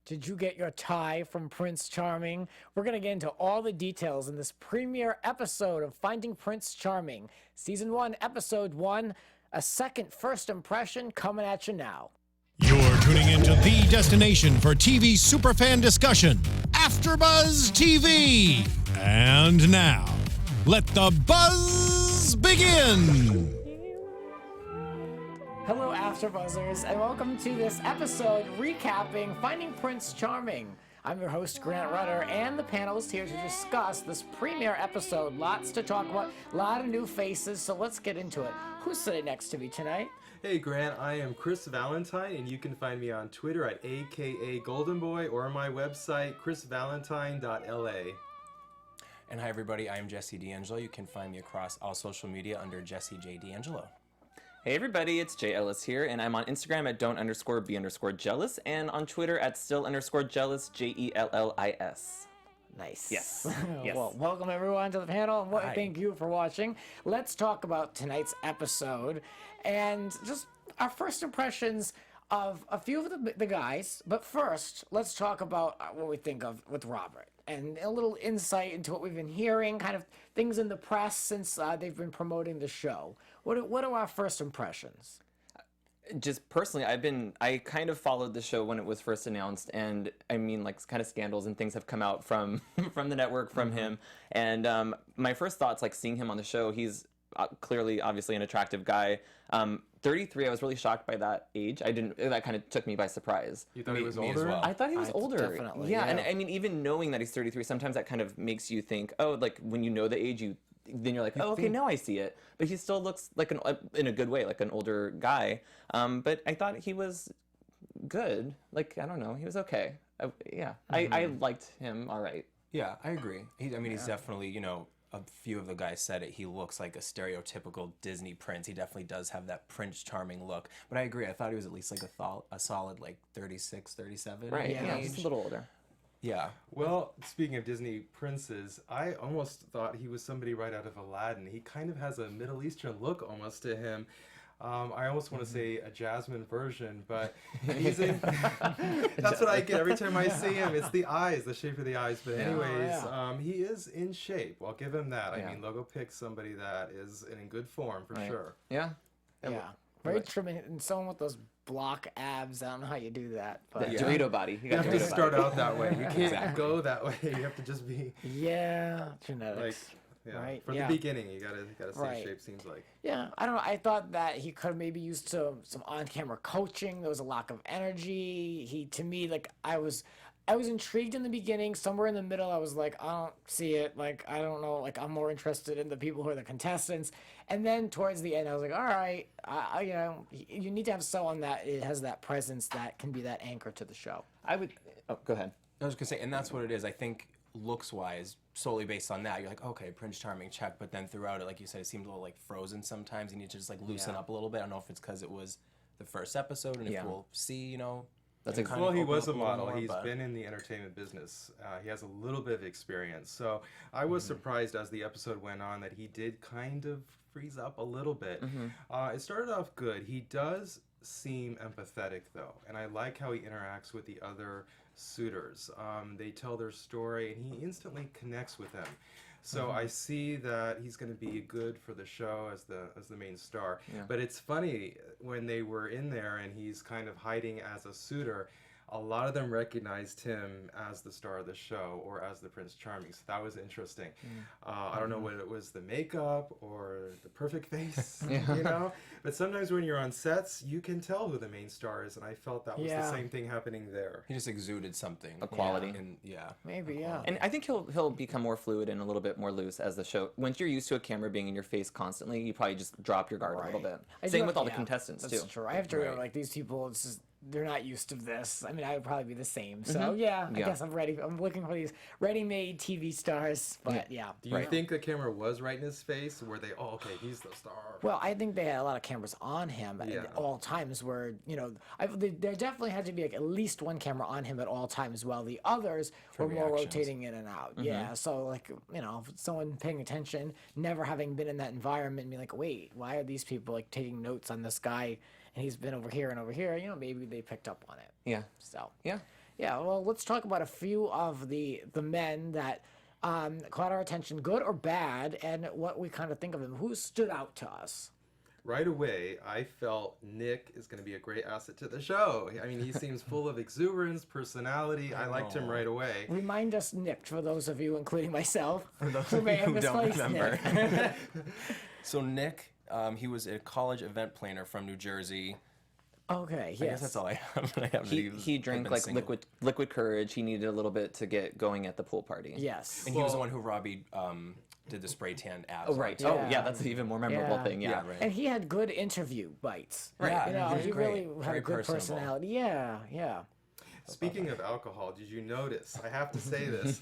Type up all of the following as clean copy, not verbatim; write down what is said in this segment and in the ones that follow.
Did you get your tie from Prince Charming? We're going to get into all the details in this premiere episode of Finding Prince Charming. Season 1, Episode 1, a second first impression coming at you now. You're tuning into the destination for TV superfan discussion, AfterBuzz TV. And now, let the buzz begin. Hello, AfterBuzzers, and welcome to this episode recapping Finding Prince Charming. I'm your host, Grant Rutter, and the panel is here to discuss this premiere episode. Lots to talk about, a lot of new faces, so let's get into it. Who's sitting next to me tonight? Hey Grant, I am Chris Valentine, and you can find me on Twitter at AKA Golden Boy or on my website, chrisvalentine.la. And hi everybody, I'm Jesse D'Angelo. You can find me across all social media under Jesse J. D'Angelo. Hey everybody, it's Jay Ellis here, and I'm on Instagram at don't_be_jealous, and on Twitter at still_jealous, JELLIS. Nice. Yes. Yes. Well, welcome everyone to the panel, and thank you for watching. Let's talk about tonight's episode, and just our first impressions of a few of the guys. But first, let's talk about what we think of with Robert, and a little insight into what we've been hearing, kind of things in the press since they've been promoting the show. What are our first impressions? Just personally, I kind of followed the show when it was first announced, and I mean, like, kind of scandals and things have come out from from the network, from him, and my first thoughts, like, seeing him on the show, he's clearly, obviously, an attractive guy. 33, I was really shocked by that age. That kind of took me by surprise. You thought he was me as older? well. I thought he was older. Definitely, Yeah, yeah. and I mean, even knowing that he's 33, sometimes that kind of makes you think, oh, like, when you know the age, then you're like, oh, okay, now I see it. But he still looks like in a good way, like an older guy. But I thought he was good. Like, I don't know, he was okay. I liked him all right. Yeah, I agree. He's definitely, a few of the guys said it, he looks like a stereotypical Disney prince. He definitely does have that Prince Charming look. But I agree, I thought he was at least like a solid like 36, 37. Right, Yeah. yeah, just a little older. Yeah. Well, speaking of Disney princes, I almost thought he was somebody right out of Aladdin. He kind of has a Middle Eastern look almost to him. I almost want to say a Jasmine version, but he's in. That's what I get every time I see him. It's the eyes, the shape of the eyes. But anyways, he is in shape. I'll give him that. I mean, Logo picks somebody that is in good form for sure. Yeah. Yeah, very trim, and someone with those block abs. I don't know how you do that, but That Dorito body. You have to start out that way. You can't go that way. You have to just be genetics. Right. From the beginning, you gotta stay in shape. Seems like. Yeah, I don't know. I thought that he could have maybe used some on-camera coaching. There was a lack of energy. To me, like, I was intrigued in the beginning. Somewhere in the middle, I was like, I don't see it. Like, I don't know. Like, I'm more interested in the people who are the contestants. And then towards the end, I was like, all right, you need to have someone that it has that presence that can be that anchor to the show. Go ahead. I was gonna say, and that's what it is. I think looks-wise, solely based on that, you're like, okay, Prince Charming, check. But then throughout it, like you said, it seemed a little like frozen sometimes. You need to just like loosen up a little bit. I don't know if it's because it was the first episode, and if we'll see, That's kind Well, of he open was up a little model. more, He's but- been in the entertainment business. He has a little bit of experience. So I was surprised as the episode went on that he did kind of freeze up a little bit. It started off good. He does seem empathetic, though, and I like how he interacts with the other suitors. They tell their story, and he instantly connects with them. So I see that he's going to be good for the show as the main star. But it's funny, when they were in there and he's kind of hiding as a suitor, a lot of them recognized him as the star of the show or as the Prince Charming. So that was interesting. I don't know whether it was the makeup or the perfect face, But sometimes when you're on sets, you can tell who the main star is, and I felt that was the same thing happening there. He just exuded something. A quality. And Maybe, yeah. And I think he'll become more fluid and a little bit more loose as the show. Once you're used to a camera being in your face constantly, you probably just drop your guard a little bit. Same with all the contestants That's too. true. I have to remember, like, these people, it's just, they're not used to this. I mean, I would probably be the same. So I guess I'm ready. I'm looking for these ready-made TV stars. But Do you think the camera was right in his face? Or were they, okay, he's the star? Well, I think they had a lot of cameras on him at all times. Where there definitely had to be like at least one camera on him at all times, while the others were more reactions. rotating in and out. Yeah. So like someone paying attention, never having been in that environment, and be like, wait, why are these people like taking notes on this guy? And he's been over here and over here. Maybe they picked up on it. Yeah. So Yeah. Yeah, well, let's talk about a few of the men that caught our attention, good or bad, and what we kind of think of them. Who stood out to us? Right away, I felt Nick is going to be a great asset to the show. I mean, he seems full of exuberance, personality. I liked him right away. Remind us, Nick, for those of you, including myself, those who of may you have who don't misplaced remember. Nick. So Nick, he was a college event planner from New Jersey. Okay, yes. I guess that's all I have. I have that He drank had been like single. liquid courage. He needed a little bit to get going at the pool party. Yes. And he was the one who Robbie did the spray tan abs. Oh right. Yeah. Oh yeah, that's the even more memorable Yeah. thing. Yeah. Yeah, right. And he had good interview bites. Right. You know, he was he great. really had Very a good personable. personality. Yeah, yeah. Speaking of alcohol, did you notice? I have to say this.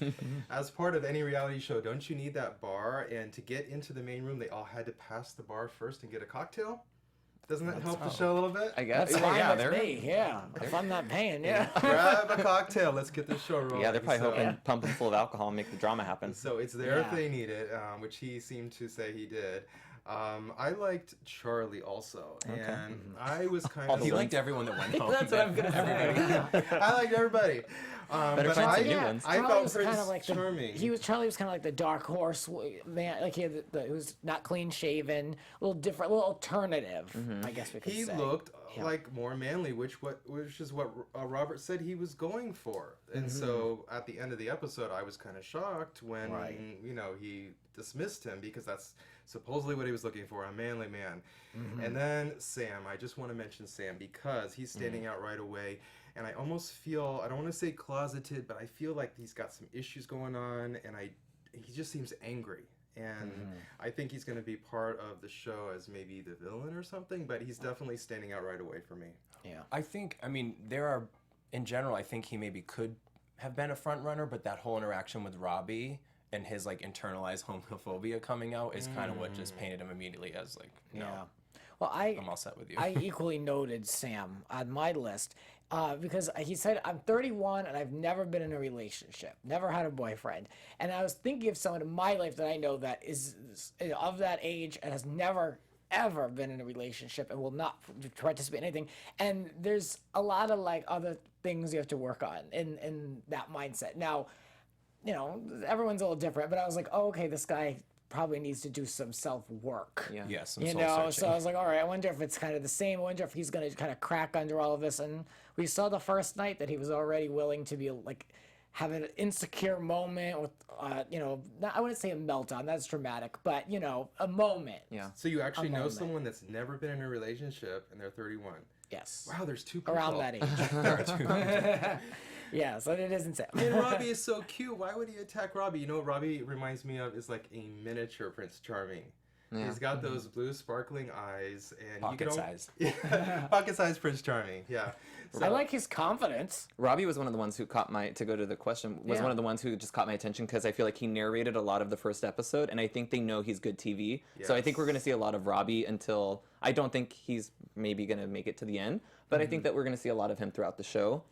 As part of any reality show, don't you need that bar? And to get into the main room, they all had to pass the bar first and get a cocktail? Doesn't that help the show a little bit? I guess. That's fine yeah, with they're me. Yeah, if I'm not paying, yeah. Grab a cocktail. Let's get this show rolling. yeah they're probably So- hoping pump them full of alcohol and make the drama happen. So it's there if Yeah. they need it, which he seemed to say he did. I liked Charlie also, and I was kind of He liked everyone that went home. That's what I'm gonna say. I liked everybody. Better But find I, some new ones. I Charlie felt was Prince kind of like charming. Charlie was kind of like the dark horse man. Like he had he was not clean shaven, a little different, a little alternative. I guess we could He say. looked like more manly, which is what Robert said he was going for. And so at the end of the episode, I was kind of shocked when he dismissed him because that's supposedly what he was looking for, a manly man. And then Sam, I just want to mention Sam because he's standing out right away. And I almost feel, I don't want to say closeted, but I feel like he's got some issues going on, and he just seems angry. And I think he's going to be part of the show as maybe the villain or something, but he's definitely standing out right away for me. Yeah. I mean, there are, in general, I think he maybe could have been a front runner, but that whole interaction with Robbie and his like internalized homophobia coming out is kind of what just painted him immediately as like, no, Yeah. Well, I'm all set with you. I equally noted Sam on my list because he said, I'm 31 and I've never been in a relationship, never had a boyfriend. And I was thinking of someone in my life that I know that is of that age and has never, ever been in a relationship and will not participate in anything. And there's a lot of like other things you have to work on in that mindset. Now, you know, everyone's a little different, but I was like, oh, okay, this guy probably needs to do some self-work. Yeah. Yeah, some You soul know, searching. so I was like, all right, I wonder if it's kind of the same. I wonder if he's going to kind of crack under all of this. And we saw the first night that he was already willing to be like, have an insecure moment with, you know, I wouldn't say a meltdown, that's dramatic, but, you know, a moment. Yeah. So you actually know moment. someone that's never been in a relationship and they're 31. Yes. Wow, there's two people. Around that age. There are two. Yeah, so it isn't Sam. And Robbie is so cute. Why would he attack Robbie? You know what Robbie reminds me of is like a miniature Prince Charming. Yeah. He's got those blue sparkling eyes and Pocket you can size. Yeah, pocket size Prince Charming. Yeah. I like his confidence. Robbie was one of the ones who caught my, to go to the question, was Yeah. one of the ones who just caught my attention because I feel like he narrated a lot of the first episode and I think they know he's good TV. So I think we're going to see a lot of Robbie until, I don't think he's maybe going to make it to the end, but I think that we're going to see a lot of him throughout the show.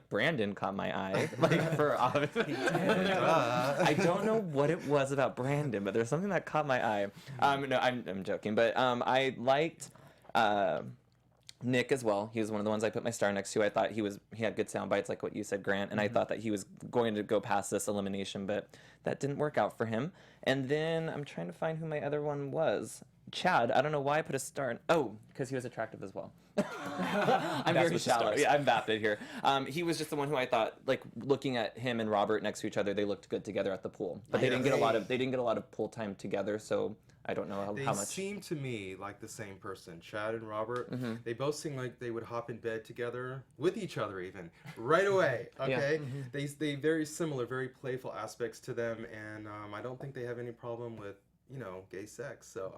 Brandon caught my eye, like for I don't know what it was about Brandon, but there's something that caught my eye. No, I'm joking, but I liked Nick as well. He was one of the ones I put my star next to. I thought he had good sound bites, like what you said, Grant, and I thought that he was going to go past this elimination, but that didn't work out for him. And then I'm trying to find who my other one was. Chad. I don't know why I put a star. Oh, because he was attractive as well. I'm very with the shallow. stars. Yeah, I'm vapid here. He was just the one who I thought, like, looking at him and Robert next to each other, they looked good together at the pool. But they didn't get a lot of pool time together, so I don't know They how much. seem to me like the same person, Chad and Robert. They both seem like they would hop in bed together with each other even right away. Okay, they very similar, very playful aspects to them, and I don't think they have any problem with gay sex. So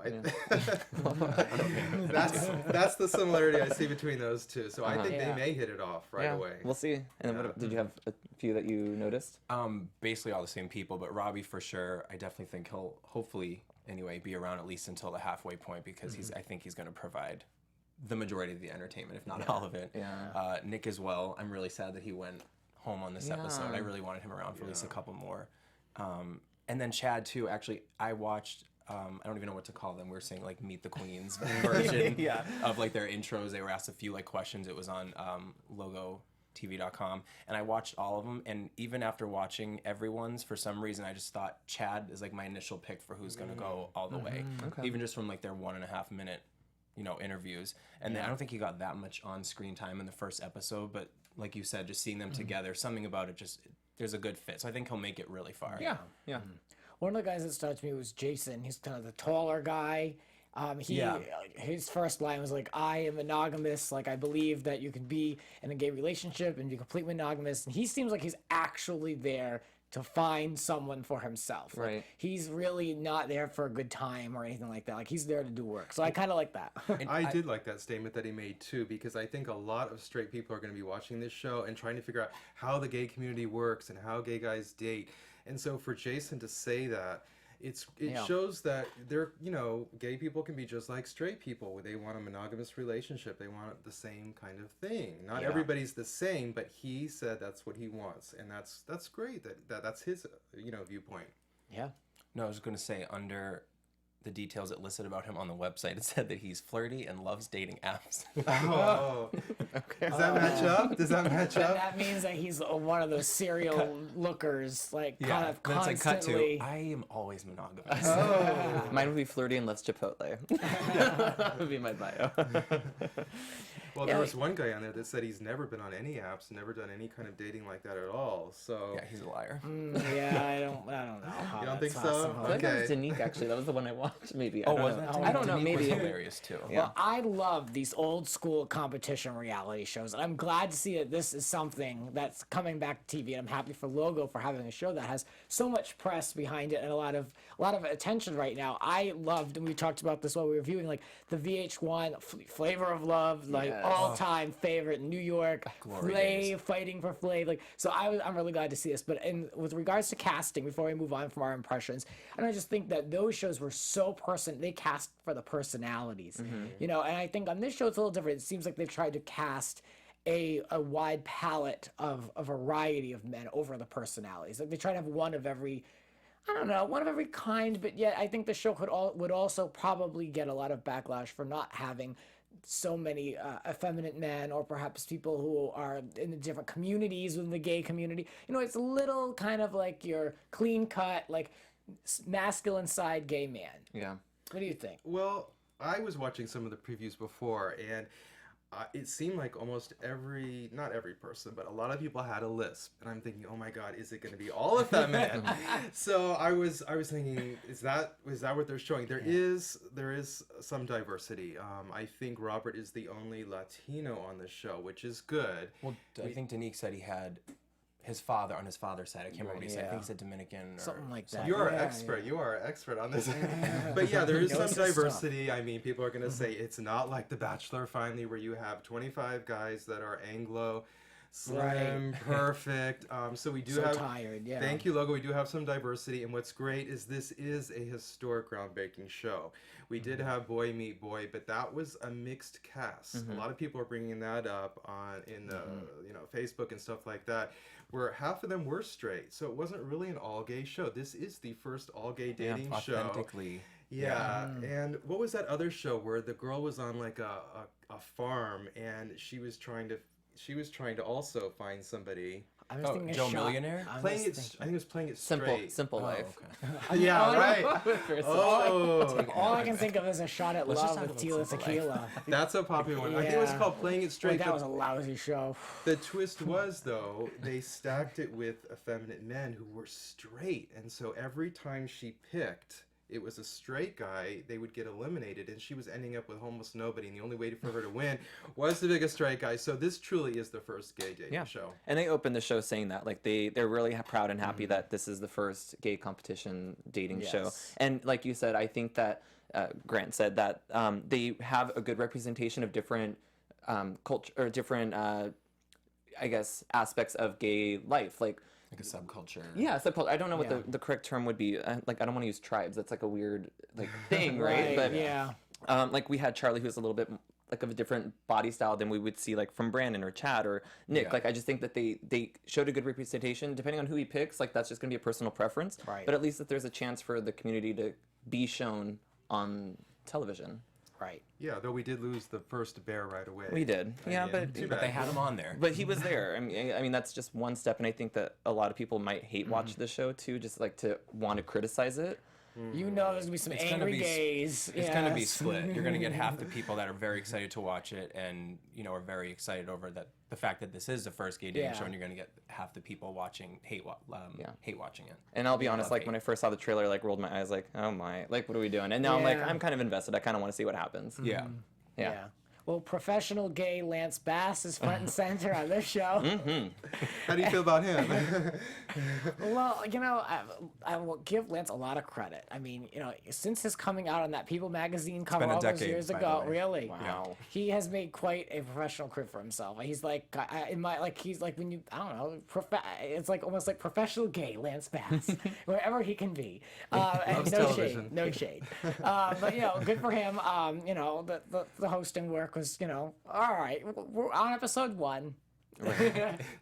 that's the similarity I see between those two. So I think they may hit it off right away. We'll see. And then did you have a few that you noticed? Basically all the same people, but Robbie for sure. I definitely think he'll hopefully anyway be around at least until the halfway point because I think he's going to provide the majority of the entertainment, if not all of it. Yeah. Nick as well. I'm really sad that he went home on this episode. I really wanted him around for at least a couple more. And then Chad too. Actually, I watched. I don't even know what to call them. We were saying like Meet the Queens version of like their intros. They were asked a few like questions. It was on Logo AfterBuzzTV.com, and I watched all of them. And even after watching everyone's, for some reason, I just thought Chad is like my initial pick for who's gonna go all the way. Okay. Even just from like their 1.5 minute, interviews. And then I don't think he got that much on screen time in the first episode, but like you said, just seeing them together, something about it just there's a good fit. So I think he'll make it really far. Yeah. One of the guys that stood out to me was Jason. He's kind of the taller guy. His first line was like, "I am monogamous. Like, I believe that you can be in a gay relationship and be completely monogamous." And he seems like he's actually there to find someone for himself. Like, Right. he's really not there for a good time or anything like that. Like, he's there to do work. So I kind of like that. I did like that statement that he made too, because I think a lot of straight people are going to be watching this show and trying to figure out how the gay community works and how gay guys date. And so for Jason to say that, it shows that gay people can be just like straight people. They want a monogamous relationship. They want the same kind of thing. Not everybody's the same, but he said that's what he wants, and that's great. That's his viewpoint. Yeah. No, I was going to say, under the details it listed about him on the website, it said that he's flirty and loves dating apps. Oh, does that match up? Does that match up? That means that he's one of those serial lookers, like kind of Then it's like cut constantly. to, I am always monogamous. Mine would be flirty and loves Chipotle. That would be my bio. Well, there was one guy on there that said he's never been on any apps, never done any kind of dating like that at all. So Yeah, he's a liar. Yeah, I don't know. How you don't that's think so? possible. I think that was Okay. Danique, actually. That was the one I watched, maybe. Oh, I was don't that? know. I don't know, Danique maybe. was hilarious too. Well, I love these old school competition reality shows, and I'm glad to see that this is something that's coming back to TV. And I'm happy for Logo for having a show that has so much press behind it and a lot of attention right now. I loved, and we talked about this while we were reviewing, like the VH1 Flavor of Love, like Yes. all-time favorite, New York, Glory Flav days. fighting for Flav. Like, so I'm really glad to see this. But with regards to casting, before we move on from our impressions, and I just think that those shows were so they cast for the personalities, and I think on this show it's a little different. It seems like they've tried to cast a wide palette of a variety of men over the personalities. Like they try to have one of every kind, but yet I think the show would also probably get a lot of backlash for not having so many effeminate men, or perhaps people who are in the different communities within the gay community. It's a little kind of like your clean cut, like masculine side gay man. Yeah. What do you think? Well, I was watching some of the previews before, and it seemed like almost not every person, but a lot of people had a lisp, and I'm thinking, oh my God, is it going to be all effeminate? So I was thinking, is that what they're showing? There is some diversity. I think Robert is the only Latino on the show, which is good. Well, I think Danique said he had his father on his father's side. I can't remember what he said. I think he said Dominican or Something like that. You are Yeah, expert. You are an expert on this. But yeah, there is some Knows his stuff. diversity. I mean, people are going to say it's not like The Bachelor finally, where you have 25 guys that are Anglo, slim, perfect. So we do So have. tired, yeah. Thank you, Logo. We do have some diversity, and what's great is this is a historic, groundbreaking show. We did have Boy Meet Boy, but that was a mixed cast. A lot of people are bringing that up in the Facebook and stuff like that, where half of them were straight. So it wasn't really an all-gay show. This is the first all-gay dating show. authentically. Yeah, and what was that other show where the girl was on like a farm and she was trying to also find somebody. I was thinking Joe a shot. Millionaire? I Playing was it, I think it was Playing It Straight. Simple life. Yeah, right. Oh. All I can think of is A Shot at Let's just Love talk with about Tila Simple Life. Tequila. That's a popular one. I think it was Yeah. called Playing It Boy, Straight. that but was a lousy show. the twist was, though, they stacked it with effeminate men who were straight. And so every time she picked, it was a straight guy, they would get eliminated, and she was ending up with almost nobody, and the only way for her to win was the biggest straight guy. So this truly is the first gay dating show. And they opened the show saying that, like, they're really proud and happy that this is the first gay competition dating show. Yes. And like you said, I think that Grant said that they have a good representation of different culture, or different I guess aspects of gay life, like Like a subculture. yeah, subculture. I don't know what Yeah. the correct term would be. Like, I don't want to use tribes. That's like a weird like thing, right? But yeah. like we had Charlie, who's a little bit like of a different body style than we would see like from Brandon or Chad or Nick. Yeah. Like, I just think that they showed a good representation. Depending on who he picks, like, that's just gonna be a personal preference. Right. But at least that there's a chance for the community to be shown on television. Right. Yeah, though we did lose the first bear right away. We did. Yeah, but too But bad. they had him on there. But he was there. I mean, that's just one step, and I think that a lot of people might hate watch the show too, just like to want to criticize it. You know, there's gonna be some It's gonna angry be gays. It's going to be Yes. split. You're going to get half the people that are very excited to watch it and, you know, are very excited over the fact that this is the first gay dating Yeah. show, and you're going to get half the people watching hate watching it. And I'll be honest, like hate. when I first saw the trailer, like rolled my eyes, like, oh my, like what are we doing? And now I'm like, Yeah. I'm kind of invested. I kind of want to see what happens. Yeah. Yeah. Well, professional gay Lance Bass is front and center on this show. How do you feel about him? Well, you know, I will give Lance a lot of credit. I mean, you know, since his coming out on that People magazine cover been a all those decade, years by the ago, way. really, Wow. he has made quite a professional career for himself. He's like, he's like when you, I don't know, it's like almost like professional gay Lance Bass, wherever he can be. And Loves no television. shade, no shade. But you know, good for him. You know, the hosting work was, you know, all right. We're on episode 1. That's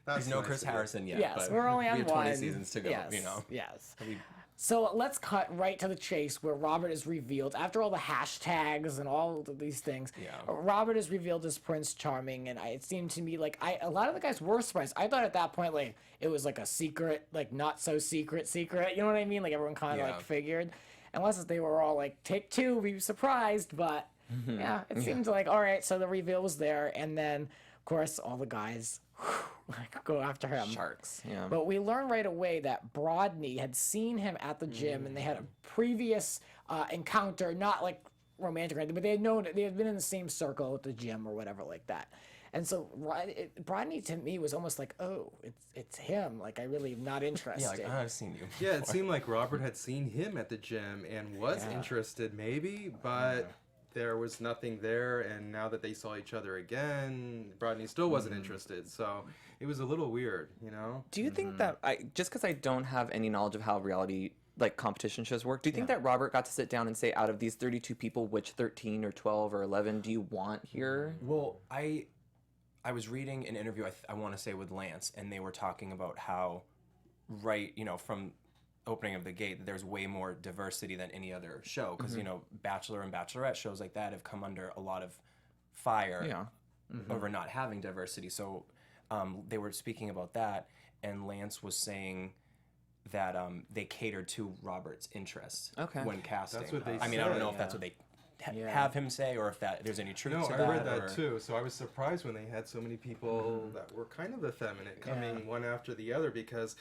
There's no nice Chris to hear. Harrison yet. Yes, but we're only on we have 1. 20 seasons to go, Yes, you know. Yes. We- So let's cut right to the chase where Robert is revealed. After all the hashtags and all of these things, Yeah. Robert is revealed as Prince Charming, and it seemed to me like a lot of the guys were surprised. I thought at that point like it was like a secret, like not so secret. You know what I mean? Like everyone kind of Yeah. like figured, unless they were all like take 2, be surprised. But yeah, it seemed like all right. So the reveal was there, and then of course all the guys go after him. Sharks. Yeah. But we learned right away that Brodney had seen him at the gym, and they had a previous encounter, not like romantic or anything, but they had been in the same circle at the gym or whatever like that. And so Brodney to me was almost like, oh, it's him. Like I really am not interested. Yeah, like, I've seen you. Yeah, it seemed like Robert had seen him at the gym and was interested maybe, but there was nothing there, and now that they saw each other again, Brodney still wasn't interested. So it was a little weird, you know? Do you think that just because I don't have any knowledge of how reality like competition shows work, do you think that Robert got to sit down and say, out of these 32 people, which 13 or 12 or 11 do you want here? Well, I was reading an interview, I want to say with Lance, and they were talking about how, right, you know, from opening of the gate, there's way more diversity than any other show, because you know, Bachelor and Bachelorette shows like that have come under a lot of fire over not having diversity. So they were speaking about that, and Lance was saying that they catered to Robert's interests when casting. That's what they I mean, I don't said, know if that's what they have him say, or if there's any truth No, to I that. read that or- too. So I was surprised when they had so many people that were kind of effeminate coming one after the other, because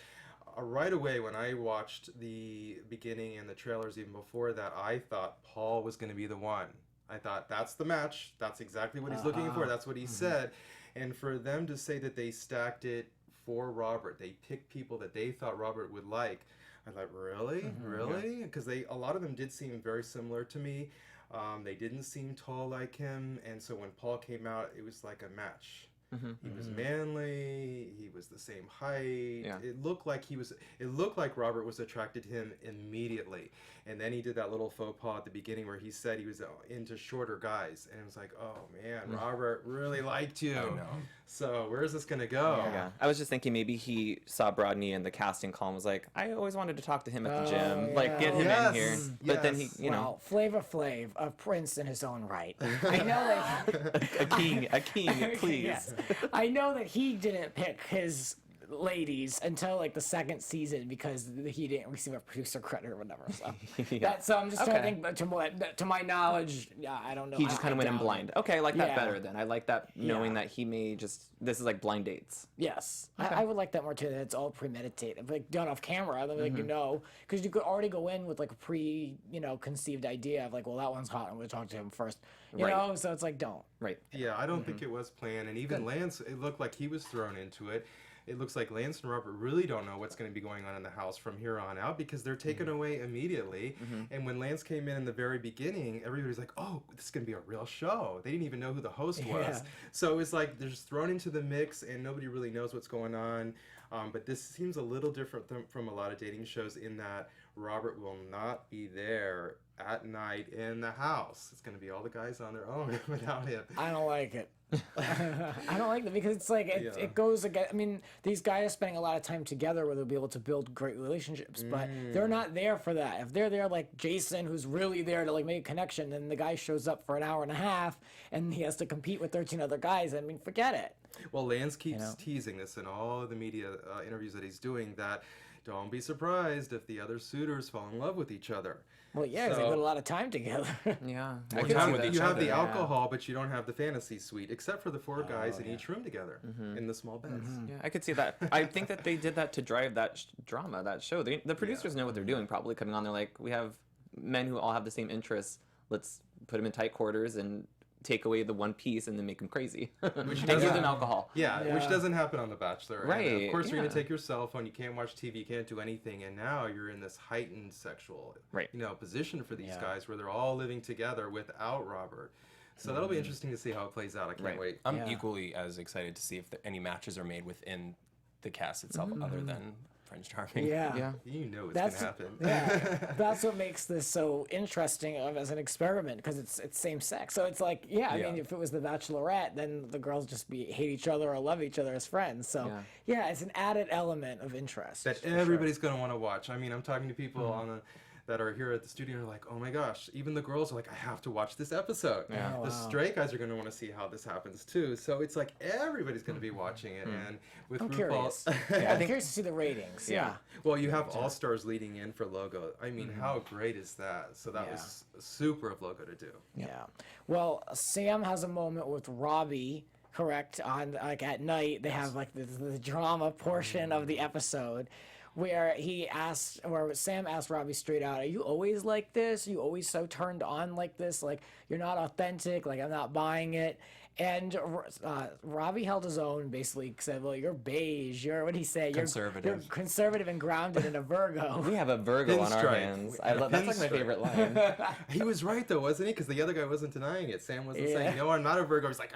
right away when I watched the beginning and the trailers even before that, I thought Paul was going to be the one. I thought that's the match. That's exactly what he's looking for. That's what he said. And for them to say that they stacked it for Robert, they picked people that they thought Robert would like. I thought, really? Really? Because a lot of them did seem very similar to me. They didn't seem tall like him, and so when Paul came out, it was like a match. He was manly. He was the same height. Yeah. It looked like It looked like Robert was attracted to him immediately, and then he did that little faux pas at the beginning where he said he was into shorter guys, and it was like, oh man, Robert really liked you. I know. So where's this gonna go? Yeah, I was just thinking maybe he saw Brodney in the casting call and was like, I always wanted to talk to him at the gym, like get him in here. Yes, But then he, yes. you know, Well, Flavor Flav, a prince in his own right. I know that. a king, please. Yes. I know that he didn't pick his ladies until like the 2nd season because he didn't receive a producer credit or whatever. So, so I'm just trying to think. But to my knowledge, yeah, I don't know. He just kind of went in doubt it. blind. Okay, I like that Yeah. better then. I like that knowing that he may just, this is like blind dates. Yes, I would like that more too. That it's all premeditated, like done off camera. Then like you know, because you could already go in with like a conceived idea of like, well, that one's hot. I'm going to talk to him first. You Right. know, so it's like don't. Right. Yeah, I don't think it was planned, and even Lance, it looked like he was thrown into it. It looks like Lance and Robert really don't know what's going to be going on in the house from here on out, because they're taken away immediately. And when Lance came in the very beginning, everybody's like, oh, this is going to be a real show. They didn't even know who the host was. Yeah. So it's like they're just thrown into the mix, and nobody really knows what's going on. But this seems a little different from a lot of dating shows in that Robert will not be there at night in the house. It's going to be all the guys on their own without him. I don't like it. I don't like that because it's like it goes again. I mean, these guys are spending a lot of time together where they'll be able to build great relationships, but they're not there for that. If they're there, like Jason, who's really there to like make a connection, and the guy shows up for an hour and a half and he has to compete with 13 other guys, I mean, forget it. Well, Lance keeps teasing this in all the media interviews that he's doing, that don't be surprised if the other suitors fall in love with each other. Well, yeah, 'cause they put a lot of time together. Yeah. More You time have, with each you have other. the alcohol, but you don't have the fantasy suite, except for the four guys in each room together in the small beds. Yeah, I could see that. I think that they did that to drive that drama, that show. The producers know what they're doing, probably coming on. They're like, we have men who all have the same interests. Let's put them in tight quarters and take away the one piece and then make them crazy. And give them alcohol. Yeah, which doesn't happen on The Bachelor. Right, And of course, you're yeah. going to take your cell phone. You can't watch TV. You can't do anything. And now you're in this heightened sexual, position for these guys where they're all living together without Robert. So that'll be interesting to see how it plays out. I can't wait. I'm equally as excited to see if any matches are made within the cast itself, other than Prince Charming. Yeah. You know it's going to happen. Yeah, that's what makes this so interesting as an experiment, because it's same sex. So it's like, I mean, if it was the Bachelorette, then the girls just hate each other or love each other as friends. So it's an added element of interest That everybody's going to want to watch. I mean, I'm talking to people that are here at the studio and are like, oh my gosh, even the girls are like, I have to watch this episode. The straight guys are going to want to see how this happens too. So it's like everybody's going to be watching it. And with I'm RuPaul, curious. I'm curious to see the ratings. Yeah. well, you have All Stars leading in for Logo. I mean, how great is that? So that was super of Logo to do. Yeah. Well, Sam has a moment with Robbie, correct, on like at night. They have like the drama portion of the episode, where Sam asked Robbie straight out, "Are you always like this? Are you always so turned on like this? Like, you're not authentic. Like, I'm not buying it." And Robbie held his own, basically said, "Well, you're beige. You're," what did he say? Conservative. You're conservative and grounded in a Virgo." We have a Virgo on our Pinstripe. hands. I love that's like my Pinstripe. favorite line. He was right though, wasn't he? Because the other guy wasn't denying it. Sam wasn't saying, "No, I'm not a Virgo." He's like,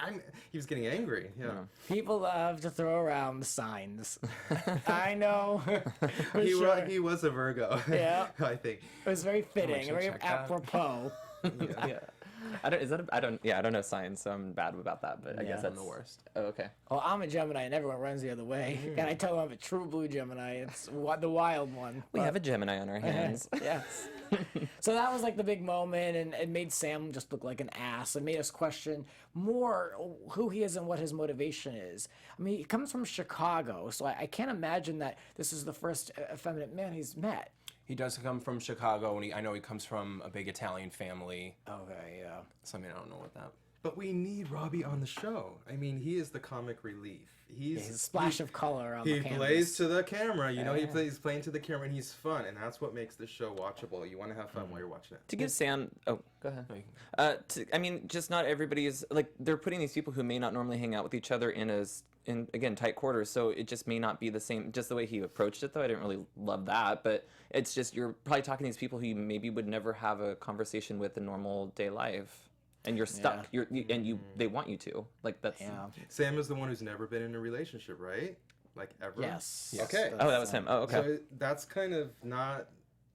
He was getting angry. Yeah. People love to throw around the signs. I know. For He, sure. he was a Virgo. Yeah. I think. It was very fitting, should very check that. apropos. Yeah. I don't know science, so I'm bad about that, but I guess that's the worst. Oh, okay. Well, I'm a Gemini, and everyone runs the other way. And I tell them I'm a true blue Gemini. It's the wild one. We have a Gemini on our hands. Yes. So that was like the big moment, and it made Sam just look like an ass, and made us question more who he is and what his motivation is. I mean, he comes from Chicago, so I can't imagine that this is the first effeminate man he's met. He does come from Chicago, and I know he comes from a big Italian family. Okay, yeah. So I mean, I don't know what that. But we need Robbie on the show. I mean, he is the comic relief. He's a splash of color on the He canvas. plays to the camera. You know, he's playing to the camera, and he's fun, and that's what makes this show watchable. You want to have fun while you're watching it. To give Sam, go ahead. I mean, just not everybody is like, they're putting these people who may not normally hang out with each other in again, tight quarters, so it just may not be the same. Just the way he approached it, though, I didn't really love that. But it's just, you're probably talking to these people who you maybe would never have a conversation with in normal day life, and you're stuck. They want you to, like, that's. Yeah. Sam is the one who's never been in a relationship, right? Like, ever? Yes. Okay. Oh, that was him. Oh, okay. So that's kind of not,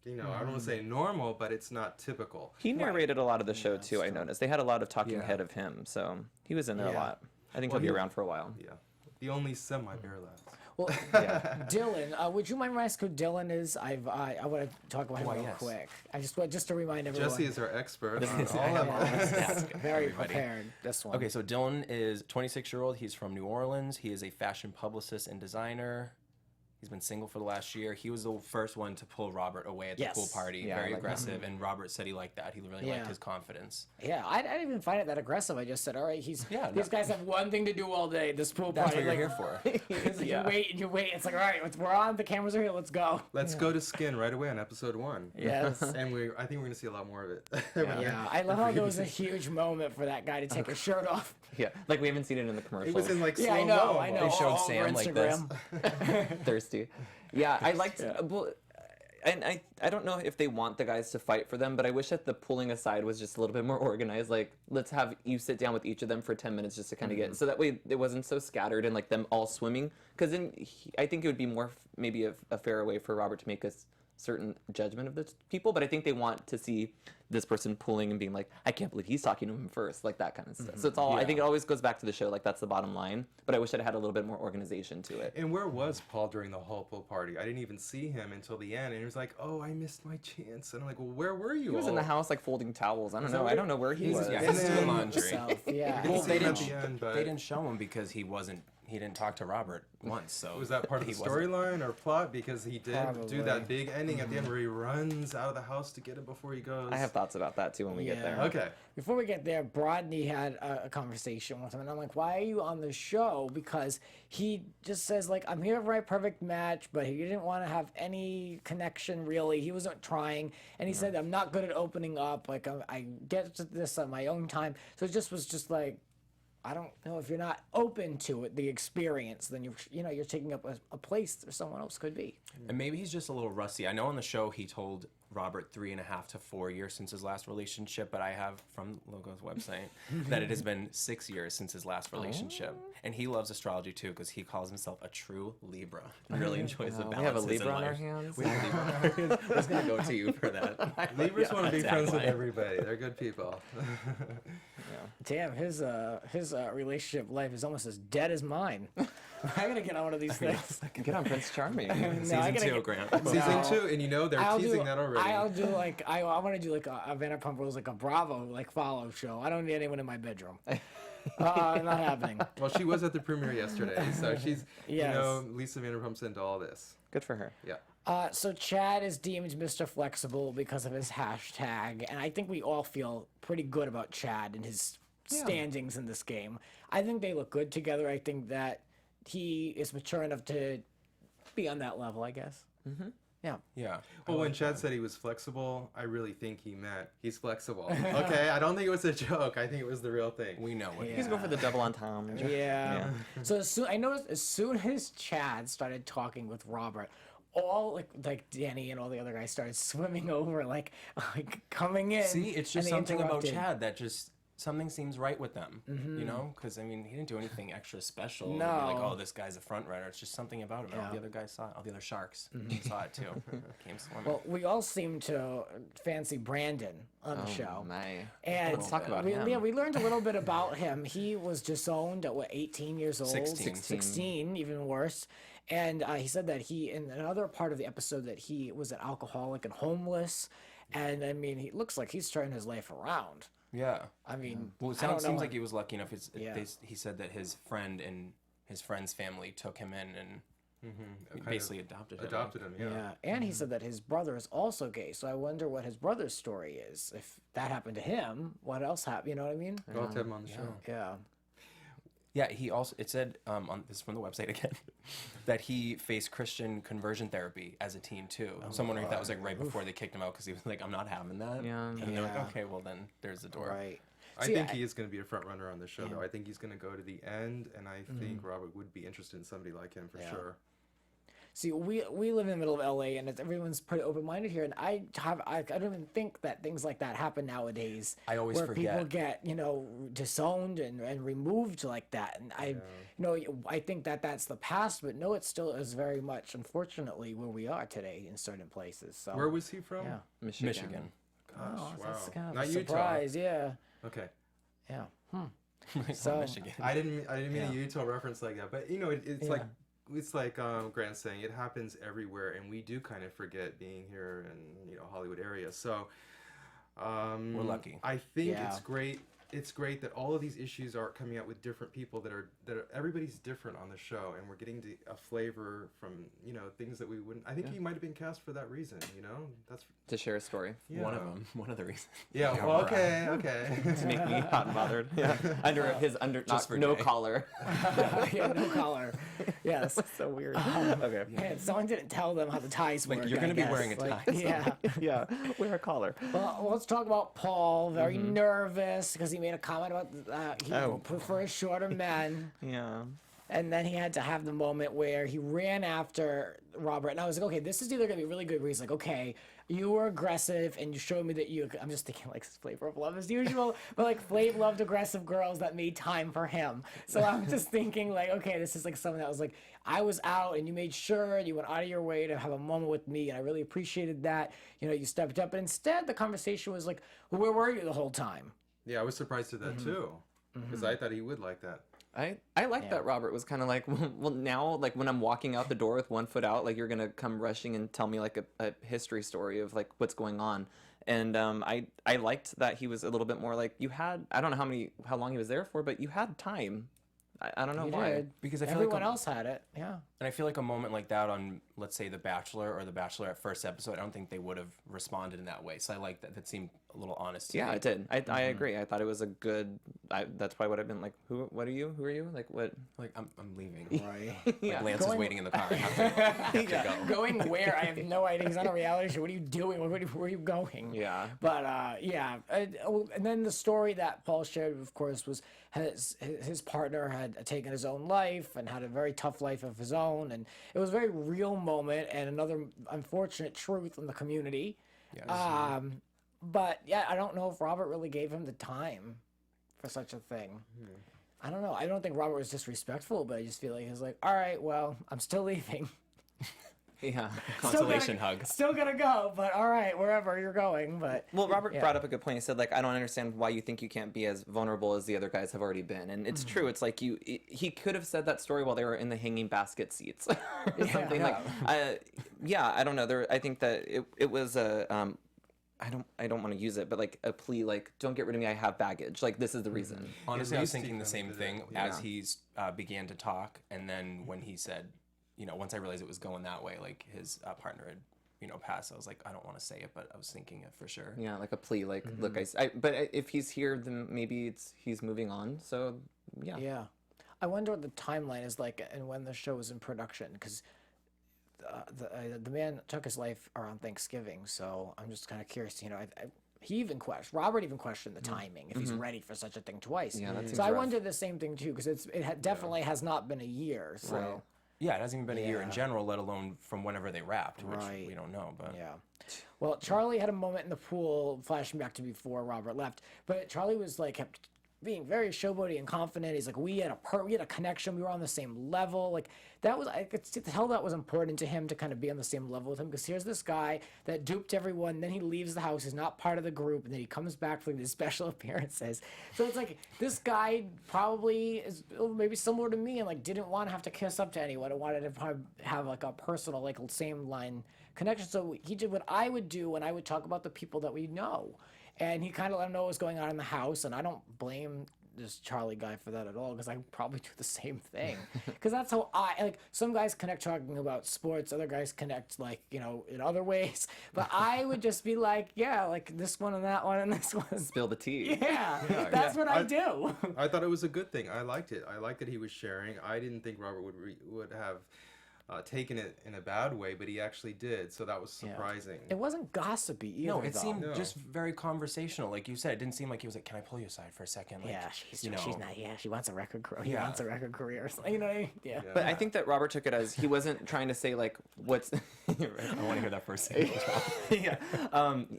I don't want to say normal, but it's not typical. He narrated a lot of the show too. I noticed they had a lot of talking head of him, so he was in there a lot. I think he'll be around for a while. Yeah. The only semi-bare last. Well, Dylan, would you mind me asking who Dylan is? I want to talk about him real quick. I just to remind everyone. Jesse is our expert on is- all of this. Yes, very prepared. This one. Okay, so Dylan is 26-year-old. He's from New Orleans. He is a fashion publicist and designer. He's been single for the last year. He was the first one to pull Robert away at the pool party. Yeah, I very like aggressive. And Robert said he liked that. He really liked his confidence. Yeah, I didn't even find it that aggressive. I just said, all right, these no. guys have one thing to do all day. This pool That's party. what you're here for. It's like you wait and you wait. It's like, all right, we're on. The cameras are here. Let's go. Let's go to Skin right away on episode 1. Yes. And I think we're going to see a lot more of it. Yeah, I love how there was a huge moment for that guy to take his shirt off. Yeah, like we haven't seen it in the commercial. It was in like Yeah, I slow-mo. know, I know. They showed all over Sam like this. Instagram. Thirsty. Yeah, I liked. Well, and I don't know if they want the guys to fight for them, but I wish that the pulling aside was just a little bit more organized. Like, let's have you sit down with each of them for 10 minutes just to kind of get, so that way it wasn't so scattered and like them all swimming. Because then I think it would be more maybe a fairer way for Robert to make us certain judgment of the people, but I think they want to see this person pulling and being like, I can't believe he's talking to him first, like that kind of stuff. So it's all, I think it always goes back to the show, like that's the bottom line, but I wish it had a little bit more organization to it. And where was Paul during the whole pool party? I didn't even see him until the end, and he was like, "Oh, I missed my chance." And I'm like, "Well, where were you?" He was in the house like folding towels. I don't know. that I don't know where he was. Yeah, And he's doing then- laundry. Himself, yeah. Well, They at didn't, the end, but they didn't show him because he didn't talk to Robert once. So was that part of he the wasn't- storyline or plot? Because he did do Probably. that big ending at the end where he runs out of the house to get it before he goes. I have thoughts about that too when we get Yeah. there. Okay. Before we get there, Brodney had a conversation with him, and I'm like, "Why are you on the show?" Because he just says like, "I'm here to write perfect match," but he didn't want to have any connection really. He wasn't trying, and he said, "I'm not good at opening up. Like I get to this on my own time." So it just was just like, I don't know, if you're not open to it, the experience, then you're taking up a place that someone else could be. And maybe he's just a little rusty. I know on the show he told Robert 3.5 to 4 years since his last relationship, but I have from Logo's website that it has been 6 years since his last relationship. And he loves astrology too because he calls himself a true Libra. He really enjoys the We have a balances Libra in on our life. hands. We have a Libra on our hands. I was going to go to you for that. Libras want to be friends with tagline. everybody. They're good people. Damn, his relationship life is almost as dead as mine. I gotta get on one of these things. Get on Prince Charming. No, I Season gotta 2, get- Grant. Season 2, and you know they're teasing that already. I'll do like I want to do like a Vanderpump Rules, like a Bravo like follow show. I don't need anyone in my bedroom. Not happening. Well, she was at the premiere yesterday, so she's, Yes. you know, Lisa Vanderpump's into all this. Good for her. Yeah. So Chad is deemed Mr. Flexible because of his hashtag, and I think we all feel pretty good about Chad and his standings in this game. I think they look good together. I think that he is mature enough to be on that level, I guess. Mm-hmm. Yeah. Yeah. Well, when Chad said he was flexible, I really think he meant he's flexible. Okay, I don't think it was a joke. I think it was the real thing. We know what He's going for the double entendre. Yeah. So I noticed as soon as Chad started talking with Robert, all like Danny and all the other guys started swimming over, like coming in. See, it's and just they something about interrupted. Chad that just something seems right with them. You know, because I mean, he didn't do anything extra special. to be like, No. oh, this guy's a front runner. It's just something about him. And all the other guys saw it. All the other sharks saw it too. Came swimming. Well, we all seem to fancy Brandon on the show. My. And Let's talk about we, him. Yeah, we learned a little bit about him. He was disowned at 18 years old? 16. 16, even worse. And he said that in another part of the episode that he was an alcoholic and homeless. And I mean, he looks like he's turning his life around. yeah. I mean, Well, it I don't know. seems like he was lucky enough. Yeah. He said that his friend and his friend's family took him in and basically adopted him. Adopted him, yeah. Yeah, and he said that his brother is also gay. So I wonder what his brother's story is. If that happened to him, what else happened? You know what I mean? We'll have to have him on the show. Yeah. Yeah, he also, it said, on this is from the website again, that he faced Christian conversion therapy as a teen too. So I'm wondering if that was like right before they kicked him out because he was like, I'm not having that. Yeah. And they're like, Yeah. okay, well then there's the door. Right. I See, think he is going to be a front runner on the show, though. I think he's going to go to the end, and I Mm-hmm. think Robert would be interested in somebody like him for sure. See, we live in the middle of LA, and everyone's pretty open minded here. And I don't even think that things like that happen nowadays. I always where people forget. get disowned and removed like that. And I think that that's the past, but no, it still is very much, unfortunately, where we are today in certain places. So Where was he from? Yeah. Michigan. Gosh, Oh, that's wow. kind of Not a Utah. surprise. Yeah. Okay. Yeah. Like, So- Michigan. I didn't mean Yeah. a Utah reference like that, but it's like Grant's saying, it happens everywhere, and we do kind of forget being here in Hollywood area. So We're lucky. I think Yeah. it's great. It's great that all of these issues are coming out with different people that are everybody's different on the show, and we're getting a flavor from things that we wouldn't. I think he might have been cast for that reason. That's To share a story. yeah. One of them. One of the reasons. Yeah. Yeah, Well, right. okay. To make me hot and bothered. Yeah. Under for no Jay. collar. Yeah, no collar. Yes. So weird. Okay. Man, someone didn't tell them how the ties work. you're I gonna be guess. wearing a Like, tie. Yeah. Yeah. Wear a collar. Well, let's talk about Paul. Very nervous because he made a comment about he prefers shorter men. Yeah. And then he had to have the moment where he ran after Robert. And I was like, okay, this is either going to be really good where he's like, okay, you were aggressive and you showed me that I'm just thinking like Flavor of Love as usual, but like Flav loved aggressive girls that made time for him. So I'm just thinking like, okay, this is like someone that was like, I was out and you made sure and you went out of your way to have a moment with me, and I really appreciated that. You know, you stepped up, but instead the conversation was like, well, where were you the whole time? Yeah, I was surprised at that too, because I thought he would like that. I like that Robert was kind of like, well, now, like, when I'm walking out the door with one foot out, like, you're going to come rushing and tell me, like, a history story of, like, what's going on. And I liked that he was a little bit more like, you had, I don't know how long he was there for, but you had time. I don't know You why. did. Because I feel Everyone like else had it. Yeah. And I feel like a moment like that on, let's say, The Bachelor or The Bachelorette first episode, I don't think they would have responded in that way. So I like that. That seemed a little honest to me. Yeah, it did. I agree. I thought it was a good. That's why I would have been like, what are you? Who are you? Like what? Like, I'm leaving. Right. Like, Lance is waiting in the car. I have to go. Going where? I have no idea. He's on a reality show. What are you doing? Where are you going? Yeah. But yeah. And then the story that Paul shared, of course, was his partner had taken his own life and had a very tough life of his own. And it was a very real moment and another unfortunate truth in the community. Yes. But yeah, I don't know if Robert really gave him the time for such a thing. I don't know. I don't think Robert was disrespectful, but I just feel like he was like, all right, well, I'm still leaving. Yeah. Consolation hug. Still gonna go, but all right, wherever you're going. But Well, Robert brought up a good point. He said, like, I don't understand why you think you can't be as vulnerable as the other guys have already been. And it's true. It's like he could have said that story while they were in the hanging basket seats or something. Yeah. Like, I don't know. I think that it was a, I don't want to use it, but like a plea, like, don't get rid of me. I have baggage. Like, this is the reason. Honestly, I was least he thinking the come same to thing that, as he's began to talk. And then when he said, you know, once I realized it was going that way, like his partner had, you know, passed, I was like, I don't want to say it, but I was thinking it for sure. Yeah, like a plea. Like, look, but if he's here, then maybe he's moving on. So, yeah. yeah, I wonder what the timeline is like and when the show is in production, because the man took his life around Thanksgiving. So I'm just kind of curious. You know, Robert even questioned the timing if he's ready for such a thing twice. Yeah, that seems so I rough. wonder the same thing too, because definitely has not been a year. So. Right. Yeah, it hasn't even been a year in Yeah. general, let alone from whenever they wrapped, which Right. we don't know. But Yeah. Well, Charlie had a moment in the pool, flashing back to before Robert left. But Charlie was like kept being very showboaty and confident. He's like, we had a connection. We were on the same level. Like I could tell that was important to him to kind of be on the same level with him. Because here's this guy that duped everyone. Then he leaves the house. He's not part of the group, and then he comes back for these special appearances. So it's like this guy probably is maybe similar to me and like didn't want to have to kiss up to anyone. And wanted to have like a personal like same line connection. So he did what I would do when I would talk about the people that we know. And he kind of let him know what was going on in the house, and I don't blame this Charlie guy for that at all, because I probably do the same thing. Because that's how some guys connect talking about sports, other guys connect like, you know, in other ways. But I would just be like, yeah, like this one and that one and this one. Spill the tea. Yeah, that's what I do. I thought it was a good thing. I liked it. I liked that he was sharing. I didn't think Robert would have taken it in a bad way, but he actually did. So that was surprising. It wasn't gossipy either. no, it though. seemed just very conversational. Like you said, it didn't seem like he was like, can I pull you aside for a second? Like, Yeah, she's you know, not. Yeah, she wants a record career. He Yeah. wants a record career. Or something, you know what I mean? Yeah. But I think that Robert took it as he wasn't trying to say like what's. I want to hear that first thing. Yeah.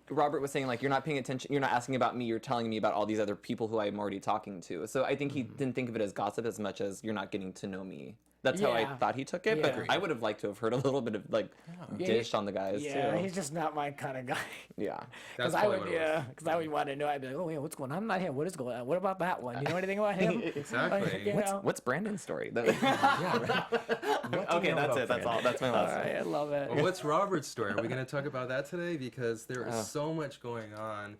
Robert was saying like, you're not paying attention. You're not asking about me. You're telling me about all these other people who I'm already talking to. So I think he didn't think of it as gossip as much as you're not getting to know me. That's how I Yeah. thought he took it, but Yeah. I would have liked to have heard a little bit of like dish on the guys Yeah, too. he's just not my kind of guy. Yeah. Because That's I probably would, what it was. because I would want to know. I'd be like, oh, yeah, what's going on? I'm not here. What is going on? What about that one? You know anything about him? Exactly. Like, you know? What's Brandon's story? Yeah, right. Okay, that's it. That's all. That's my All last right, I love it. Well, what's Robert's story? Are we going to talk about that today? Because there is so much going on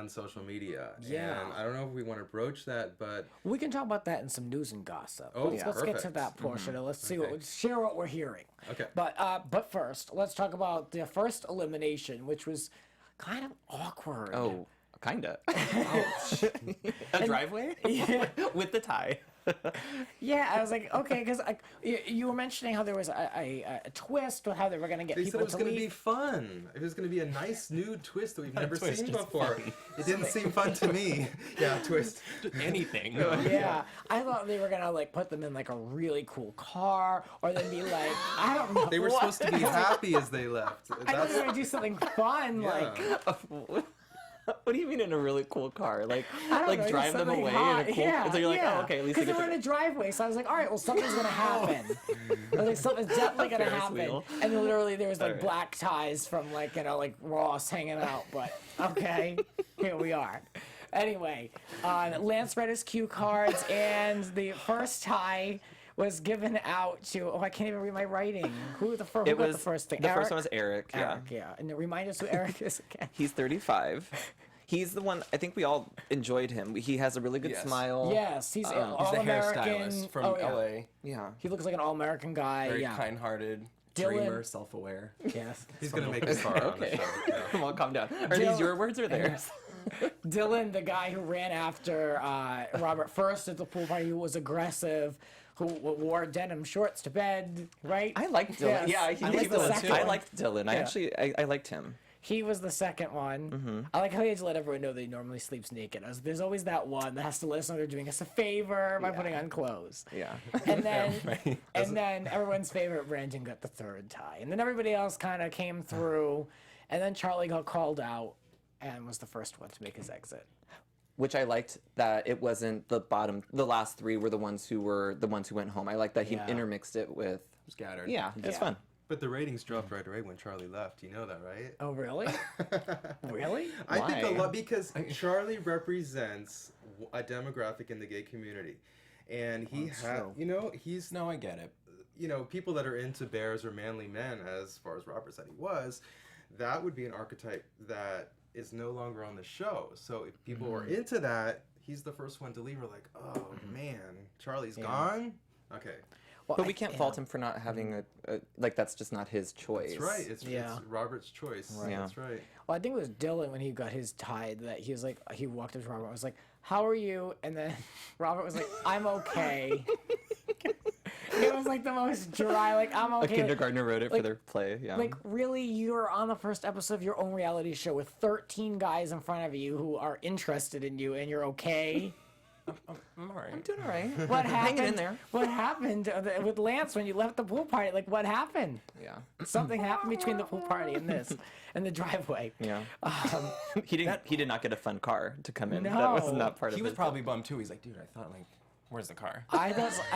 social media. Yeah. And I don't know if we want to broach that, but We can talk about that in some news and gossip. Oh, let's get to perfect. that portion and let's see Okay. share what we're hearing. Okay. But first, let's talk about the first elimination, which was kind of awkward. Oh, kinda. A driveway Yeah. with the tie. Yeah, I was like, okay, because you were mentioning how there was a twist with how they were going to get They said people it was to going to leave. be fun. It was going to be a nice new twist that we've never twist seen is before. fun. It didn't seem fun to me. Yeah, twist. Anything. Yeah, I thought they were gonna like put them in like a really cool car, or they'd be like, I don't know. They were what. supposed to be happy as they left. I thought they were gonna do something fun, like What do you mean in a really cool car? Like, I don't like know, drive them something away hot. in a cool. Yeah, so you're like, yeah. oh, okay, at least because they they get were to. in a driveway, so I was like, all right, well, something's gonna happen. I was like, something's definitely gonna Ferris happen. wheel. And then literally there was like Alright. black ties from like like Ross hanging out. But okay, here we are. Anyway, Lance read his cue cards, and the first tie was given out to. Oh, I can't even read my writing. Who got the first thing? The Eric? first one was Eric. Yeah. Eric, yeah. And remind us who Eric is again. He's 35. He's the one. I think we all enjoyed him. He has a really good Yes. smile. Yes, he's He's all the American. hairstylist from Oh, yeah. LA. Yeah. He looks like an all-American guy. Very yeah. kind-hearted, Dylan- dreamer, self-aware. Yes. He's going to make us car on the Okay. show. Yeah. Come on, calm down. Are Jill- these your words or theirs? Dylan, the guy who ran after Robert first at the pool party, who was aggressive, who wore denim shorts to bed, right? I liked Dylan. Yes. Yeah, I he's liked the the second I one. liked Dylan. I liked him. He was the second one. I like how he had to let everyone know that he normally sleeps naked. There's always that one that has to let us know they're doing us a favor by putting on clothes. Yeah. And then everyone's favorite Brandon got the third tie. And then everybody else kind of came through. And then Charlie got called out and was the first one to make his exit. Which I liked that it wasn't the bottom. The last three were the ones who went home. I like that he Yeah. intermixed it with. Scattered. Yeah, it's Yeah. fun. But the ratings dropped right away when Charlie left. You know that, right? Oh, really? Really? I think a Why? lot because Charlie represents a demographic in the gay community. And he had, true. he's No, I get it. people that are into bears or manly men, as far as Robert said he was, that would be an archetype that is no longer on the show. So if people are into that, he's the first one to leave. We're like, oh man, Charlie's gone? Okay. Well, But we can't fault him for not having a like. That's just not his choice. That's right. It's Robert's choice. Right. Yeah. That's right. Well, I think it was Dylan when he got his tied that he was like, he walked up to Robert and was like, how are you? And then Robert was like, I'm okay. It was like the most dry, like, I'm A okay. kindergartner wrote it Like- for their play. Yeah. Like, really, you're on the first episode of your own reality show with 13 guys in front of you who are interested in you, and you're okay? I'm alright. I'm doing all right. What happened? Hanging in there. What happened with Lance when you left the pool party? Like, what happened? Yeah. Something happened between the pool party and this, and the driveway. Yeah. He did not get a fun car to come in. That was No. not part of He it. was probably bummed too. He's like, dude, I thought where's the car? I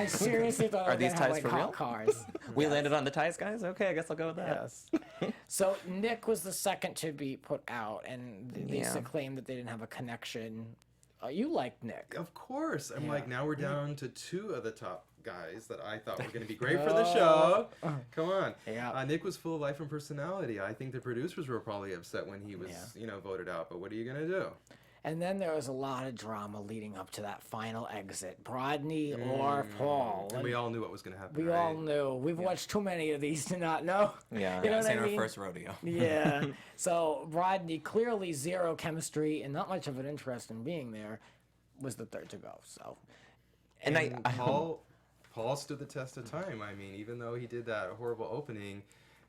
seriously thought I Are was these gonna have ties like for hot real? cars. We landed on the ties, guys. Okay, I guess I'll go with that. Yes. So Nick was the second to be put out, and they Yeah. claimed that they didn't have a connection. You liked Nick. Of course. I'm Yeah. like, now we're down to two of the top guys that I thought were going to be great for the show. Come on. Yeah. Nick was full of life and personality. I think the producers were probably upset when he was, voted out. But what are you going to do? And then there was a lot of drama leading up to that final exit. Brodney or Paul. And we all knew what was going to happen. We right? all knew. We've watched too many of these to not know. Yeah. You know This what ain't I our mean? first rodeo. Yeah. So Rodney, clearly zero chemistry and not much of an interest in being there, was the third to go. So And And Paul stood the test of time. I mean, even though he did that horrible opening,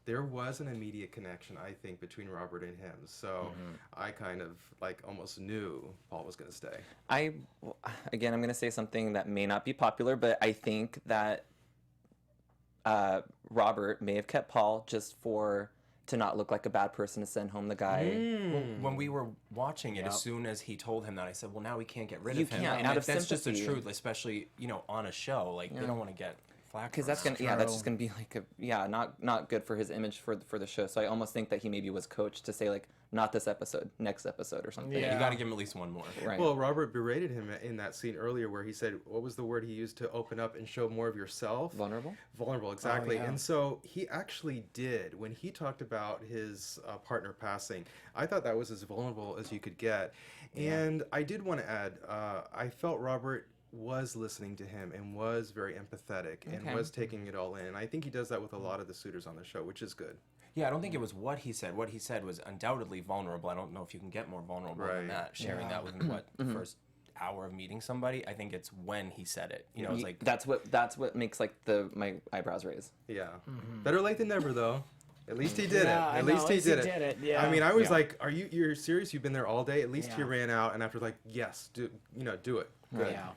there was an immediate connection, I think, between Robert and him. So I kind of almost knew Paul was going to stay. I'm going to say something that may not be popular, but I think that Robert may have kept Paul just to not look like a bad person to send home the guy. When we were watching it, as soon as he told him that, I said, well, now we can't get rid of him. can't, And out of that's just the sympathy. truth, especially, on a show. Like, they don't want to get flack Because for that's that. gonna, that's just gonna be not good for his image for the show. So I almost think that he maybe was coached to say like, not this episode, next episode or something. You got to give him at least one more. Right. Well, Robert berated him in that scene earlier where he said, what was the word he used to open up and show more of yourself? Vulnerable. Vulnerable, exactly. yeah. And so he actually did. When he talked about his partner passing, I thought that was as vulnerable as you could get. And I did want to add, I felt Robert was listening to him and was very empathetic and was taking it all in. And I think he does that with a lot of the suitors on the show, which is good. Yeah, I don't think it was what he said. What he said was undoubtedly vulnerable. I don't know if you can get more vulnerable than Right. that, sharing that within, the first hour of meeting somebody. I think it's when he said it. You know, it's like that's what makes like my eyebrows raise. Yeah. Better late than never, though. At least he did it. Yeah, I At know, least he did it. Yeah. I mean, I was Yeah. like, you're serious? You've been there all day? At least he Yeah. ran out, and after like, yes, do it. Good. Yeah.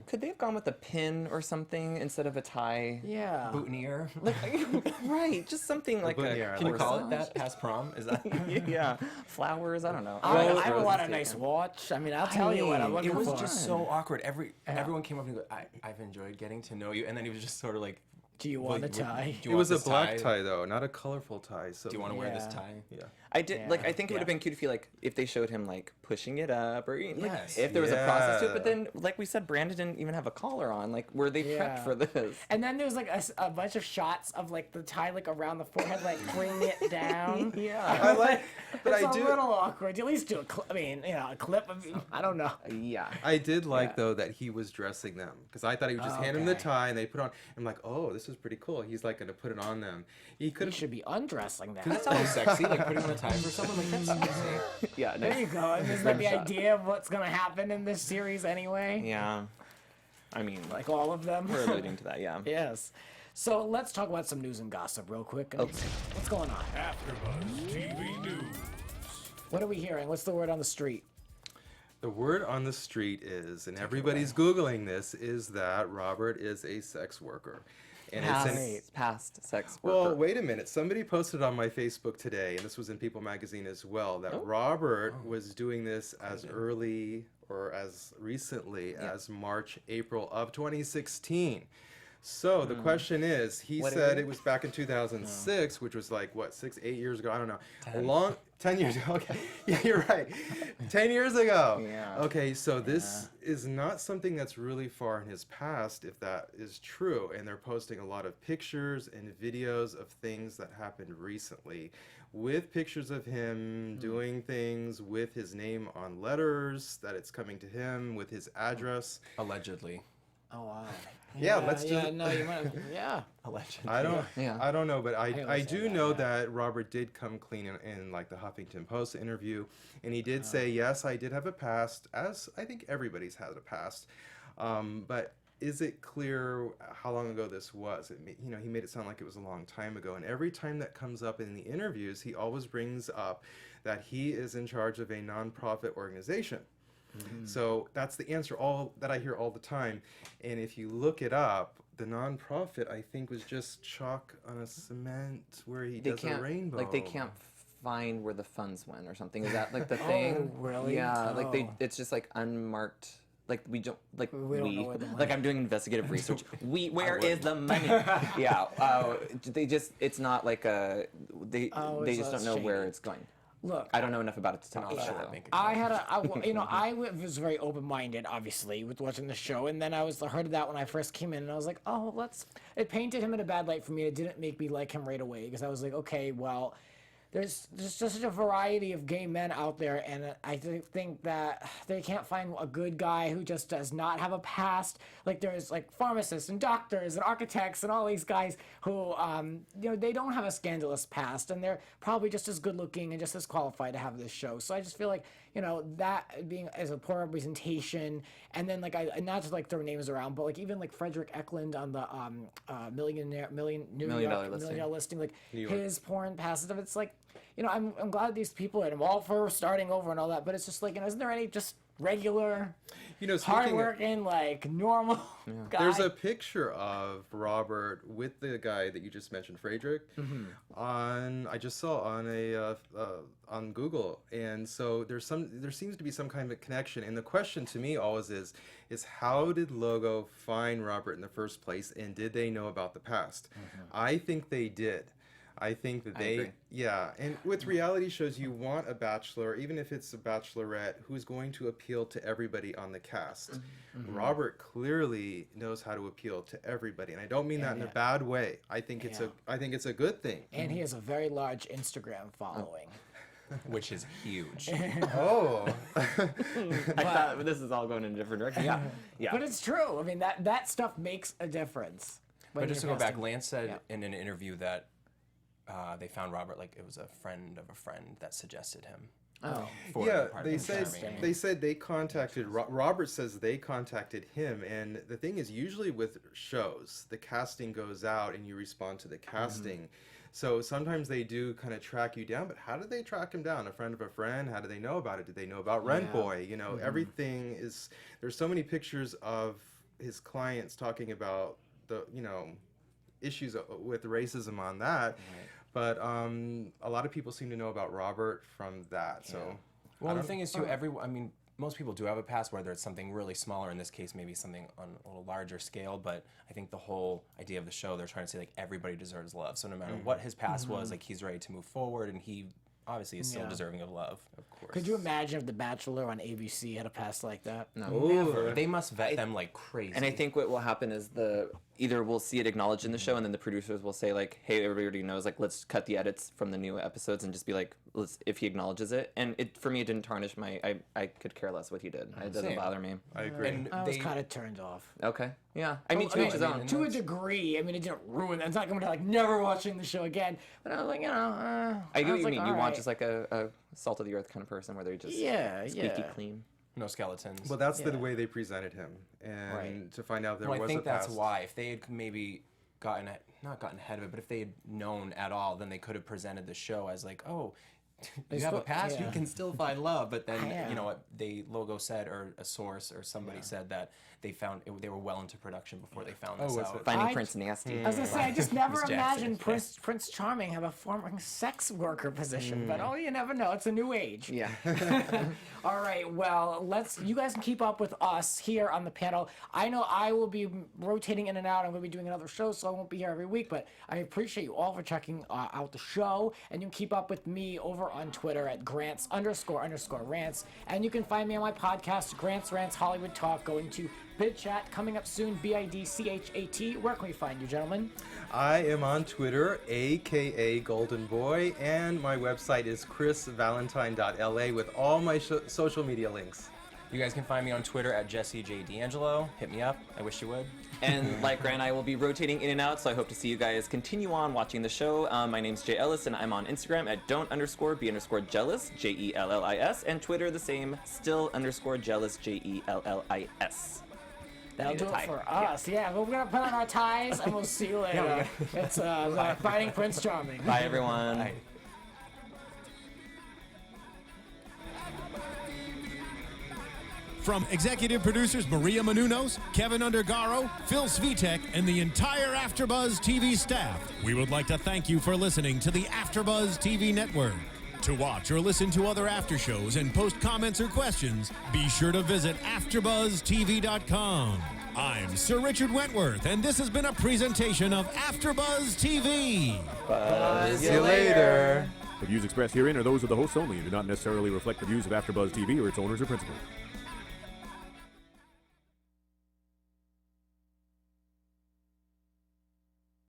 Could they have gone with a pin or something instead of a tie? Yeah. boutonniere. Like, right, just something like boutonniere, I Can you like call corsage. it that past prom? Is that? Yeah, flowers. I don't know. I Well, want a Roses nice taken. watch. I mean, I'll tell you what I'm looking It was for. just so awkward. Everyone came up and goes, I've enjoyed getting to know you, and then he was just sort of like, Do you want a tie? Do It you was a want this black tie, though, not a colorful tie. So Do you want to wear this Yeah. tie? Yeah. I did like. I think it would have Yeah. been cute if they showed him like pushing it up or like, Yes. if there was a process to it. But Yeah. then, like we said, Brandon didn't even have a collar on. Like, were they Yeah. prepped for this? And then there's like a bunch of shots of like the tie like around the forehead, like bring it down. Yeah. I like, but It's I a do. little awkward. At least do a clip. I mean, a clip of. I don't know. Yeah. I did like Yeah. though that he was dressing them because I thought he would just hand him the Okay. tie and they put on. I'm like, oh, this is pretty cool. He's like gonna put it on them. He could You have. should be undressing that. That sounds sexy, like putting on a tie for someone. Like that's sexy. Yeah. There you go. And isn't that the idea of what's gonna happen in this series anyway? Yeah. I mean, Like all of them. we're alluding to that. Yeah. Yes. So let's talk about some news and gossip real quick. Okay. What's going on? AfterBuzz TV News. What are we hearing? What's the word on the street? The word on the street is, and everybody's googling this, is that Robert is a sex worker, and it's an. Past sex worker. Well, wait a minute. Somebody posted on my Facebook today, and this was in People Magazine as well, that Robert was doing this as early or as recently as March, April of 2016. So the question is, he What said year? it was back in 2006, which was like, what, 6, 8 years ago? I don't know. A long, 10 years ago. Okay. Yeah, you're right. 10 years ago. Yeah. Okay, so this is not something that's really far in his past, if that is true. And they're posting a lot of pictures and videos of things that happened recently with pictures of him doing things with his name on letters, that it's coming to him with his address. Allegedly. Oh wow. Yeah, let's do Yeah, it. no, you might. Yeah. Allegedly. Yeah. I don't know, but I understand do that, know yeah. that Robert did come clean in like the Huffington Post interview, and he did say, yes, I did have a past, as I think everybody's had a past. But is it clear how long ago this was? He made it sound like it was a long time ago, and every time that comes up in the interviews, he always brings up that he is in charge of a nonprofit organization. So that's the answer that I hear all the time. And if you look it up, the nonprofit, I think, was just chalk on a cement where he does a rainbow. Like they can't find where the funds went or something. Is that like the thing? really? Yeah. Like Oh. it's just like unmarked. Like we don't like We don't know where the money- like I'm doing investigative research. Where is the money? Yeah. It's not like a they it's just don't know shady. where it's going. Look. I don't know enough about it to talk about offshore it though. bank I had I was very open-minded, obviously, with watching the show, and then I heard of that when I first came in, and I was like, oh, it painted him in a bad light for me. It didn't make me like him right away, because I was like, okay, well, there's just such a variety of gay men out there, and I think that they can't find a good guy who just does not have a past. Like there's like pharmacists and doctors and architects and all these guys who, they don't have a scandalous past, and they're probably just as good looking and just as qualified to have this show. So I just feel like, that being as a poor representation, and then like I not just like throw names around, but like even like Frederick Eklund on the Million Dollar Listing. Listing, like York. his porn past stuff. It's like, I'm glad these people, and I'm all for starting over and all that, but it's just like, isn't there any just regular, speaking of- hardworking, like normal guy? There's a picture of Robert with the guy that you just mentioned, Frederick, I just saw on Google, and so there seems to be some kind of connection. And the question to me always is how did Logo find Robert in the first place, and did they know about the past? I think they did. I think that agree. and with reality shows, you want a bachelor, even if it's a bachelorette, who's going to appeal to everybody on the cast. Robert clearly knows how to appeal to everybody, and I don't mean that in a bad way. I think it's a good thing. And he has a very large Instagram following. Which is huge. Oh, I thought this is all going in a different direction. Yeah. Yeah. But it's true. I mean, that stuff makes a difference. when But just to you're go back, casting. Lance said Yeah. in an interview that they found Robert, like it was a friend of a friend that suggested him. Oh. for Yeah, the part of they Prince said Charming. they contacted Robert says they contacted him, and the thing is usually with shows the casting goes out and you respond to the casting. So sometimes they do kind of track you down, but how did they track him down? A friend of a friend? How did they know about it? Did they know about Rent Boy? You know, everything is. There's so many pictures of his clients talking about the issues with racism on that. But a lot of people seem to know about Robert from that. So, Well, the thing is, too, I mean, most people do have a past, whether it's something really small or in this case, maybe something on a little larger scale. But I think the whole idea of the show, they're trying to say, like, everybody deserves love. So no matter what his past was, like, he's ready to move forward, and he obviously is still deserving of love. of course. Could you imagine if The Bachelor on ABC had a past like that? No. Never. They must vet them like crazy. And I think what will happen is either we'll see it acknowledged in the show, and then the producers will say like, "Hey, everybody already knows. Like, let's cut the edits from the new episodes and just be like, if he acknowledges it." And for me, it didn't tarnish my. I could care less what he did. It doesn't Same. bother me. I agree. And I was they- kind of turned off. Okay. Yeah. I mean, I to mean, each his own. to a degree. I mean, it didn't ruin it. It's not going to like never watching the show again. But I was like, I get what was you like, mean. all You want right. just like a salt of the earth kind of person where they're just squeaky clean. no skeletons. Well, that's the way they presented him, and Right. to find out there Well, was I think a past. that's why. If they had maybe not gotten ahead of it, but if they had known at all, then they could have presented the show as like, oh, you have a past, you can still find love. But then, Yeah. you know what, logo said, or a source or somebody said that they were well into production before they found this was out. it? Finding I- Prince nasty. I was gonna say, I just never Miss Jackson, imagined yeah. Prince Charming have a former sex worker position. But you never know. It's a new age. Yeah. All right. Well, you guys can keep up with us here on the panel. I know I will be rotating in and out. I'm going to be doing another show, so I won't be here every week. But I appreciate you all for checking out the show. And you can keep up with me over on Twitter at Grants__Rants. And you can find me on my podcast, Grants Rants Hollywood Talk, going to BidChat, coming up soon, BIDCHAT. Where can we find you, gentlemen? I am on Twitter, aka Golden Boy, and my website is chrisvalentine.la with all my social media links. You guys can find me on Twitter at Jesse J. D'Angelo. Hit me up. I wish you would. And like Grant, I will be rotating in and out, so I hope to see you guys continue on watching the show. My name's Jay Ellis, and I'm on Instagram at don't_be_jealous, JELLIS, and Twitter the same, still_jealous, JELLIS. That'll Need do a it tie. for us. Yeah, we're going to put on our ties, and we'll see you later. It's Fighting Prince Charming. Bye, everyone. Bye. From executive producers Maria Menounos, Kevin Undergaro, Phil Svitek, and the entire AfterBuzz TV staff, we would like to thank you for listening to the AfterBuzz TV network. To watch or listen to other after shows and post comments or questions, be sure to visit AfterBuzzTV.com. I'm Sir Richard Wentworth, and this has been a presentation of AfterBuzz TV. See you later. The views expressed herein are those of the hosts only and do not necessarily reflect the views of AfterBuzz TV or its owners or principals.